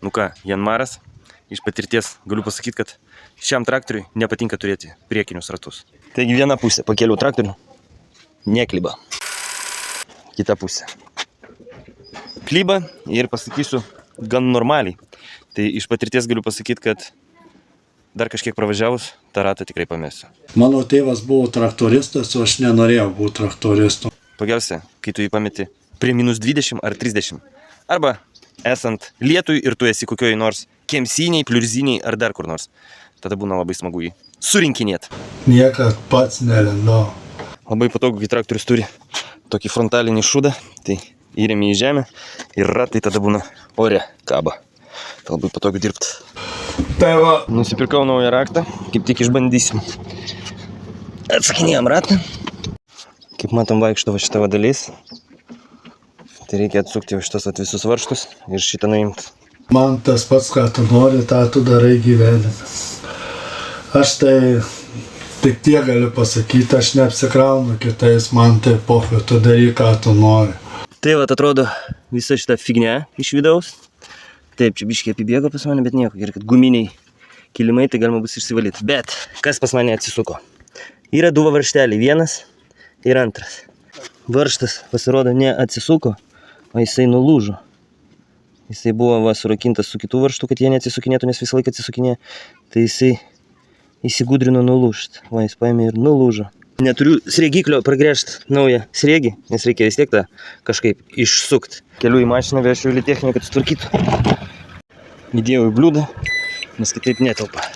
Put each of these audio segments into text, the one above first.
Nu ką, Janmaras, iš patirties galiu pasakyti, kad šiam traktoriui nepatinka turėti priekinius ratus. Taigi viena pusė pakėliau traktorių, neklyba. Kita pusė klyba ir pasakysiu gan normaliai. Tai iš patirties galiu pasakyti, kad dar kažkiek pravažiavus, tą ratą tikrai pamėsiu. Mano tėvas buvo traktoristas, o aš nenorėjau būti traktoristu. Pagiausia, kai tu jį pameti prie minus 20 ar 30. Arba esant lietui ir tu esi kokioj nors kemsiniai, pliurziniai ar dar kur nors. Tada būna labai smagu jį surinkinėti. Niekad pats nelindau. Labai patogu, kai traktorius turi tokį frontalinį šūdą, tai įremi į žemę ir ratai tada būna ore kaba. Tai labai patogu dirbti. Tai va. Nusipirkau naują raktą, kaip tik išbandysim. Atsakinėjom ratą. Kaip matom, vaikšto va šitą dalis. Tai reikia atsukti va šitos visus varžtus ir šitą nuimti. Man tas pats, ką tu nori, tą tu darai gyvenime. Aš tai tik tiek galiu pasakyti, aš neapsikraunu kitais, man tai pofiu, tu darai, ką tu nori. Tai va, atrodo visa šita fignia iš vidaus. Taip, čia biškiai apibėgo pas mane, bet nieko. Ir kad guminiai kilimai, tai galima bus išsivalyti. Bet kas pas mane atsisuko? Yra du varžteliai, vienas ir antras. Varžtas, pasirodo, neatsisuko, o jisai nulūžo. Jisai buvo va surakintas su kitų varžtų, kad jie neatsisukinėtų, nes visą laiką atsisukinė. Tai jisai įsigudrino nulūžti. Va, jis paėmė ir nulūžo. Neturiu sriegiklio pragręžti naują sriegį, nes reikia vis tiek tą kažkaip išsukti. Keliu į mašiną, vešiu į techniką, kad sutvarkytų. Įdėjau į bliūdą, nes kitaip netelpa.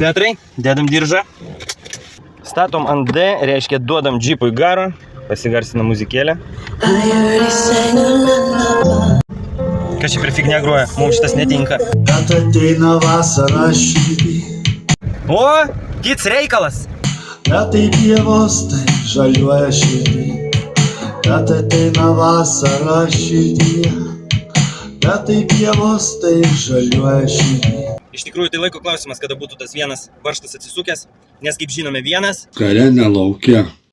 Petrai, dedam diržą. Statom ant D, reiškia duodam džipui garo. Pasigarsina muzikėlę. Kas čia per fignia groja? Mums šitas netinka. Kad ateina vasara širdį. O, kits reikalas. Kad tai pievos, tai žaliuoja širdį. Kad ateina vasara širdį. Kad tai pievos, tai žaliuoja širdį. Iš tikrųjų, tai laiko klausimas, kada būtų tas vienas varžtas atsisukęs, nes kaip žinome vienas Kare nelaukia.